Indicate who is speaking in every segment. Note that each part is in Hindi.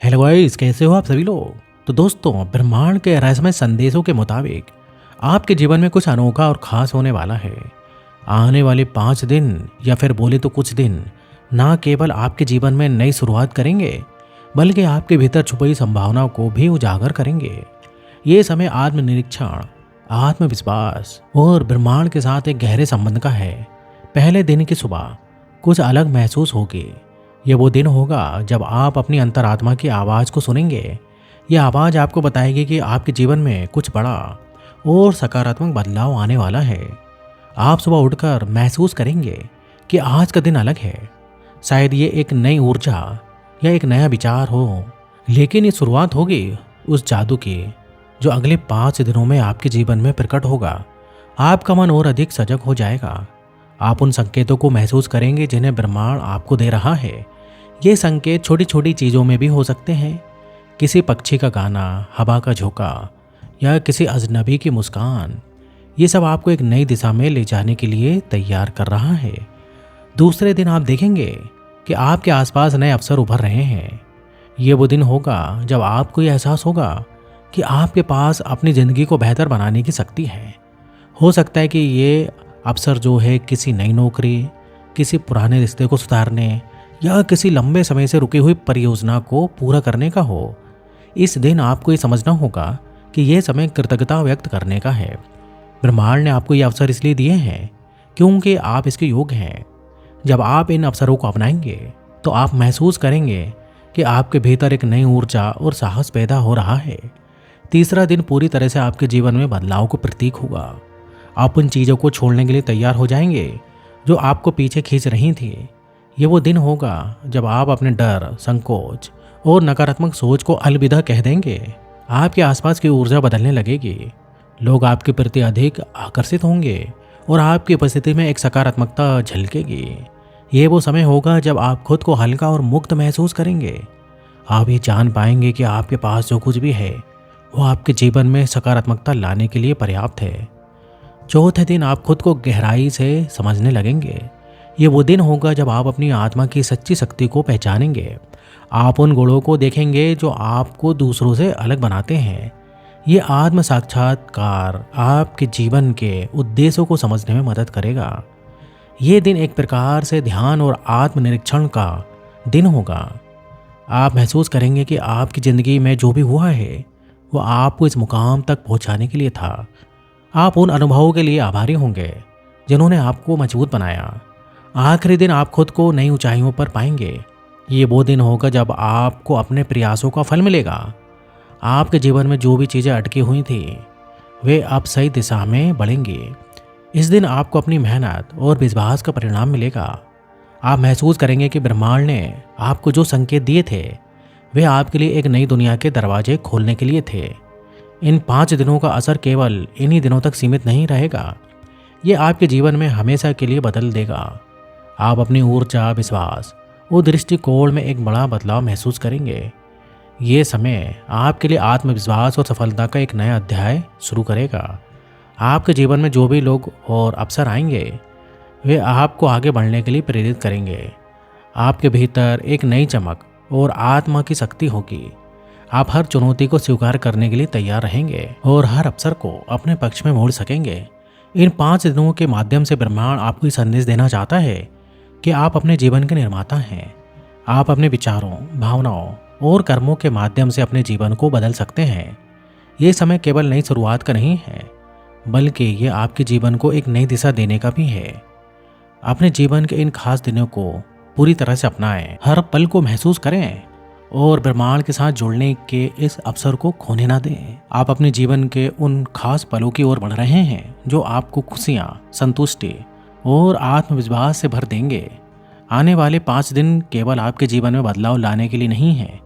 Speaker 1: हेलो गाइस, कैसे हो आप सभी लोग। तो दोस्तों, ब्रह्मांड के रहस्यमय संदेशों के मुताबिक आपके जीवन में कुछ अनोखा और खास होने वाला है। आने वाले 5 दिन या फिर बोले तो कुछ दिन ना केवल आपके जीवन में नई शुरुआत करेंगे, बल्कि आपके भीतर छुपी संभावनाओं को भी उजागर करेंगे। ये समय आत्मनिरीक्षण, आत्मविश्वास और ब्रह्मांड के साथ एक गहरे संबंध का है। पहले दिन की सुबह कुछ अलग महसूस होगी। ये वो दिन होगा जब आप अपनी अंतरात्मा की आवाज़ को सुनेंगे। यह आवाज़ आपको बताएगी कि आपके जीवन में कुछ बड़ा और सकारात्मक बदलाव आने वाला है। आप सुबह उठकर महसूस करेंगे कि आज का दिन अलग है। शायद ये एक नई ऊर्जा या एक नया विचार हो, लेकिन ये शुरुआत होगी उस जादू की जो अगले 5 दिनों में आपके जीवन में प्रकट होगा। आपका मन और अधिक सजग हो जाएगा। आप उन संकेतों को महसूस करेंगे जिन्हें ब्रह्मांड आपको दे रहा है। ये संकेत छोटी छोटी चीज़ों में भी हो सकते हैं। किसी पक्षी का गाना, हवा का झोंका या किसी अजनबी की मुस्कान। ये सब आपको एक नई दिशा में ले जाने के लिए तैयार कर रहा है। दूसरे दिन आप देखेंगे कि आपके आसपास नए अवसर उभर रहे हैं। ये वो दिन होगा जब आपको ये एहसास होगा कि आपके पास अपनी ज़िंदगी को बेहतर बनाने की शक्ति है। हो सकता है कि ये अवसर जो है किसी नई नौकरी, किसी पुराने रिश्ते को सुधारने या किसी लंबे समय से रुकी हुई परियोजना को पूरा करने का हो। इस दिन आपको ये समझना होगा कि यह समय कृतज्ञता व्यक्त करने का है। ब्रह्मांड ने आपको ये अवसर इसलिए दिए हैं क्योंकि आप इसके योग्य हैं। जब आप इन अवसरों को अपनाएंगे तो आप महसूस करेंगे कि आपके भीतर एक नई ऊर्जा और साहस पैदा हो रहा है। तीसरा दिन पूरी तरह से आपके जीवन में बदलाव को प्रतीक होगा। आप उन चीज़ों को छोड़ने के लिए तैयार हो जाएंगे जो आपको पीछे खींच रही थी। ये वो दिन होगा जब आप अपने डर, संकोच और नकारात्मक सोच को अलविदा कह देंगे। आपके आसपास की ऊर्जा बदलने लगेगी। लोग आपके प्रति अधिक आकर्षित होंगे और आपकी उपस्थिति में एक सकारात्मकता झलकेगी। ये वो समय होगा जब आप खुद को हल्का और मुक्त महसूस करेंगे। आप ये जान पाएंगे कि आपके पास जो कुछ भी है वो आपके जीवन में सकारात्मकता लाने के लिए पर्याप्त है। चौथे दिन आप खुद को गहराई से समझने लगेंगे। ये वो दिन होगा जब आप अपनी आत्मा की सच्ची शक्ति को पहचानेंगे। आप उन गुणों को देखेंगे जो आपको दूसरों से अलग बनाते हैं। ये आत्म साक्षात्कार आपके जीवन के उद्देश्यों को समझने में मदद करेगा। ये दिन एक प्रकार से ध्यान और आत्मनिरीक्षण का दिन होगा। आप महसूस करेंगे कि आपकी ज़िंदगी में जो भी हुआ है वो आपको इस मुकाम तक पहुंचाने के लिए था। आप उन अनुभवों के लिए आभारी होंगे जिन्होंने आपको मजबूत बनाया। आखिरी दिन आप खुद को नई ऊंचाइयों पर पाएंगे। ये वो दिन होगा जब आपको अपने प्रयासों का फल मिलेगा। आपके जीवन में जो भी चीज़ें अटकी हुई थी वे अब सही दिशा में बढ़ेंगी। इस दिन आपको अपनी मेहनत और विश्वास का परिणाम मिलेगा। आप महसूस करेंगे कि ब्रह्मांड ने आपको जो संकेत दिए थे वे आपके लिए एक नई दुनिया के दरवाजे खोलने के लिए थे। इन 5 दिनों का असर केवल इन्हीं दिनों तक सीमित नहीं रहेगा। ये आपके जीवन में हमेशा के लिए बदल देगा। आप अपनी ऊर्जा, विश्वास और दृष्टिकोण में एक बड़ा बदलाव महसूस करेंगे। ये समय आपके लिए आत्मविश्वास और सफलता का एक नया अध्याय शुरू करेगा। आपके जीवन में जो भी लोग और अवसर आएंगे वे आपको आगे बढ़ने के लिए प्रेरित करेंगे। आपके भीतर एक नई चमक और आत्मा की शक्ति होगी। आप हर चुनौती को स्वीकार करने के लिए तैयार रहेंगे और हर अवसर को अपने पक्ष में मोड़ सकेंगे। इन 5 दिनों के माध्यम से ब्रह्मांड आपको ये संदेश देना चाहता है कि आप अपने जीवन के निर्माता हैं। आप अपने विचारों, भावनाओं और कर्मों के माध्यम से अपने जीवन को बदल सकते हैं। ये समय केवल नई शुरुआत का नहीं है, बल्कि ये आपके जीवन को एक नई दिशा देने का भी है। अपने जीवन के इन खास दिनों को पूरी तरह से अपनाएं, हर पल को महसूस करें और ब्रह्मांड के साथ जुड़ने के इस अवसर को खोने ना दें। आप अपने जीवन के उन खास पलों की ओर बढ़ रहे हैं जो आपको खुशियाँ, संतुष्टि और आत्मविश्वास से भर देंगे। आने वाले 5 दिन केवल आपके जीवन में बदलाव लाने के लिए नहीं हैं,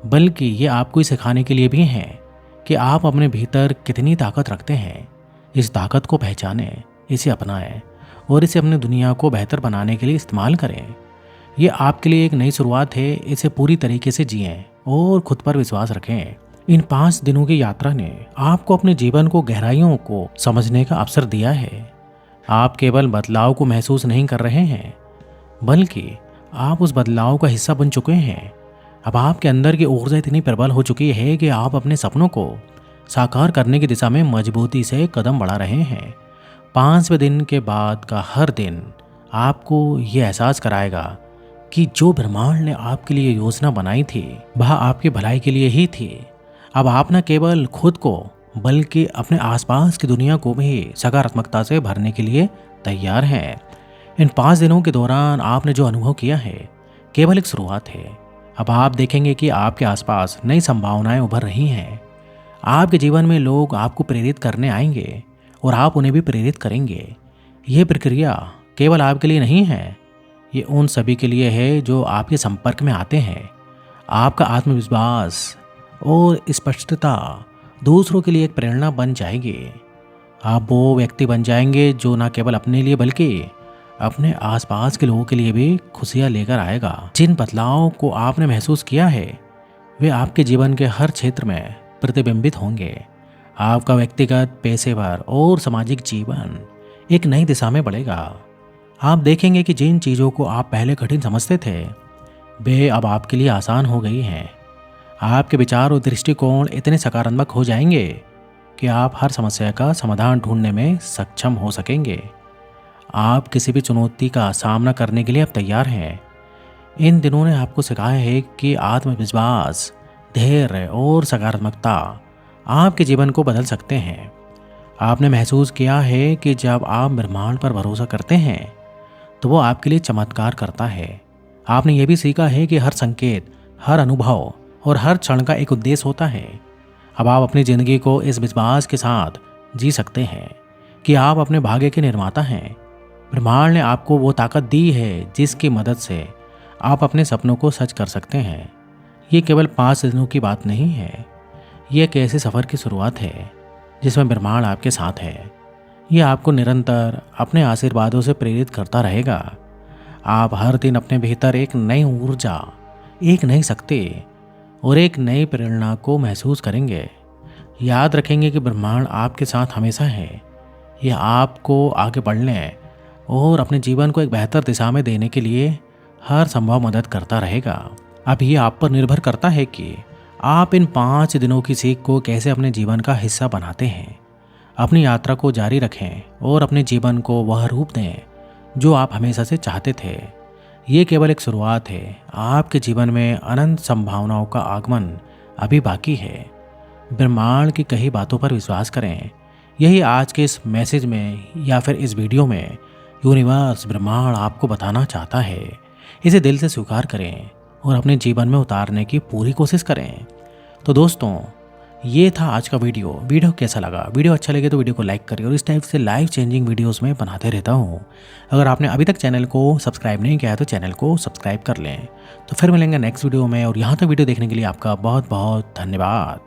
Speaker 1: बल्कि ये आपको ये सिखाने के लिए भी हैं कि आप अपने भीतर कितनी ताकत रखते हैं। इस ताकत को पहचानें, इसे अपनाएं और इसे अपनी दुनिया को बेहतर बनाने के लिए इस्तेमाल करें। ये आपके लिए एक नई शुरुआत है। इसे पूरी तरीके से जिएं और खुद पर विश्वास रखें। इन 5 दिनों की यात्रा ने आपको अपने जीवन को गहराइयों को समझने का अवसर दिया है। आप केवल बदलाव को महसूस नहीं कर रहे हैं, बल्कि आप उस बदलाव का हिस्सा बन चुके हैं। अब आपके अंदर की ऊर्जा इतनी प्रबल हो चुकी है कि आप अपने सपनों को साकार करने की दिशा में मजबूती से कदम बढ़ा रहे हैं। 5वें दिन के बाद का हर दिन आपको ये एहसास कराएगा कि जो ब्रह्मांड ने आपके लिए योजना बनाई थी वह आपकी भलाई के लिए ही थी। अब आप न केवल खुद को बल्कि अपने आसपास की दुनिया को भी सकारात्मकता से भरने के लिए तैयार हैं। इन 5 दिनों के दौरान आपने जो अनुभव किया है केवल एक शुरुआत है। अब आप देखेंगे कि आपके आसपास नई संभावनाएं उभर रही हैं। आपके जीवन में लोग आपको प्रेरित करने आएंगे और आप उन्हें भी प्रेरित करेंगे। यह प्रक्रिया केवल आपके लिए नहीं है, ये उन सभी के लिए है जो आपके संपर्क में आते हैं। आपका आत्मविश्वास और स्पष्टता दूसरों के लिए एक प्रेरणा बन जाएगी। आप वो व्यक्ति बन जाएंगे जो न केवल अपने लिए बल्कि अपने आसपास के लोगों के लिए भी खुशियां लेकर आएगा। जिन बदलावों को आपने महसूस किया है वे आपके जीवन के हर क्षेत्र में प्रतिबिंबित होंगे। आपका व्यक्तिगत, पेशेवर और सामाजिक जीवन एक नई दिशा में बढ़ेगा। आप देखेंगे कि जिन चीज़ों को आप पहले कठिन समझते थे वे अब आपके लिए आसान हो गई हैं। आपके विचार और दृष्टिकोण इतने सकारात्मक हो जाएंगे कि आप हर समस्या का समाधान ढूंढने में सक्षम हो सकेंगे। आप किसी भी चुनौती का सामना करने के लिए अब तैयार हैं। इन दिनों ने आपको सिखाया है कि आत्मविश्वास, धैर्य और सकारात्मकता आपके जीवन को बदल सकते हैं। आपने महसूस किया है कि जब आप ब्रह्मांड पर भरोसा करते हैं तो वो आपके लिए चमत्कार करता है। आपने ये भी सीखा है कि हर संकेत, हर अनुभव और हर क्षण का एक उद्देश्य होता है। अब आप अपनी ज़िंदगी को इस विश्वास के साथ जी सकते हैं कि आप अपने भाग्य के निर्माता हैं। ब्रह्मांड ने आपको वो ताकत दी है जिसकी मदद से आप अपने सपनों को सच कर सकते हैं। ये केवल 5 दिनों की बात नहीं है, ये एक ऐसे सफ़र की शुरुआत है जिसमें ब्रह्मांड आपके साथ है। ये आपको निरंतर अपने आशीर्वादों से प्रेरित करता रहेगा। आप हर दिन अपने भीतर एक नई ऊर्जा, एक नई शक्ति और एक नई प्रेरणा को महसूस करेंगे। याद रखेंगे कि ब्रह्मांड आपके साथ हमेशा है। यह आपको आगे बढ़ने और अपने जीवन को एक बेहतर दिशा में देने के लिए हर संभव मदद करता रहेगा। अब ये आप पर निर्भर करता है कि आप इन 5 दिनों की सीख को कैसे अपने जीवन का हिस्सा बनाते हैं। अपनी यात्रा को जारी रखें और अपने जीवन को वह रूप दें जो आप हमेशा से चाहते थे। ये केवल एक शुरुआत है। आपके जीवन में अनंत संभावनाओं का आगमन अभी बाकी है। ब्रह्मांड की कही बातों पर विश्वास करें। यही आज के इस मैसेज में या फिर इस वीडियो में यूनिवर्स, ब्रह्मांड आपको बताना चाहता है। इसे दिल से स्वीकार करें और अपने जीवन में उतारने की पूरी कोशिश करें। तो दोस्तों, ये था आज का वीडियो कैसा लगा? वीडियो अच्छा लगे तो वीडियो को लाइक करें और इस टाइप से लाइफ चेंजिंग वीडियोस में बनाते रहता हूँ। अगर आपने अभी तक चैनल को सब्सक्राइब नहीं किया है तो चैनल को सब्सक्राइब कर लें। तो फिर मिलेंगे नेक्स्ट वीडियो में, और यहाँ तक वीडियो देखने के लिए आपका बहुत बहुत धन्यवाद।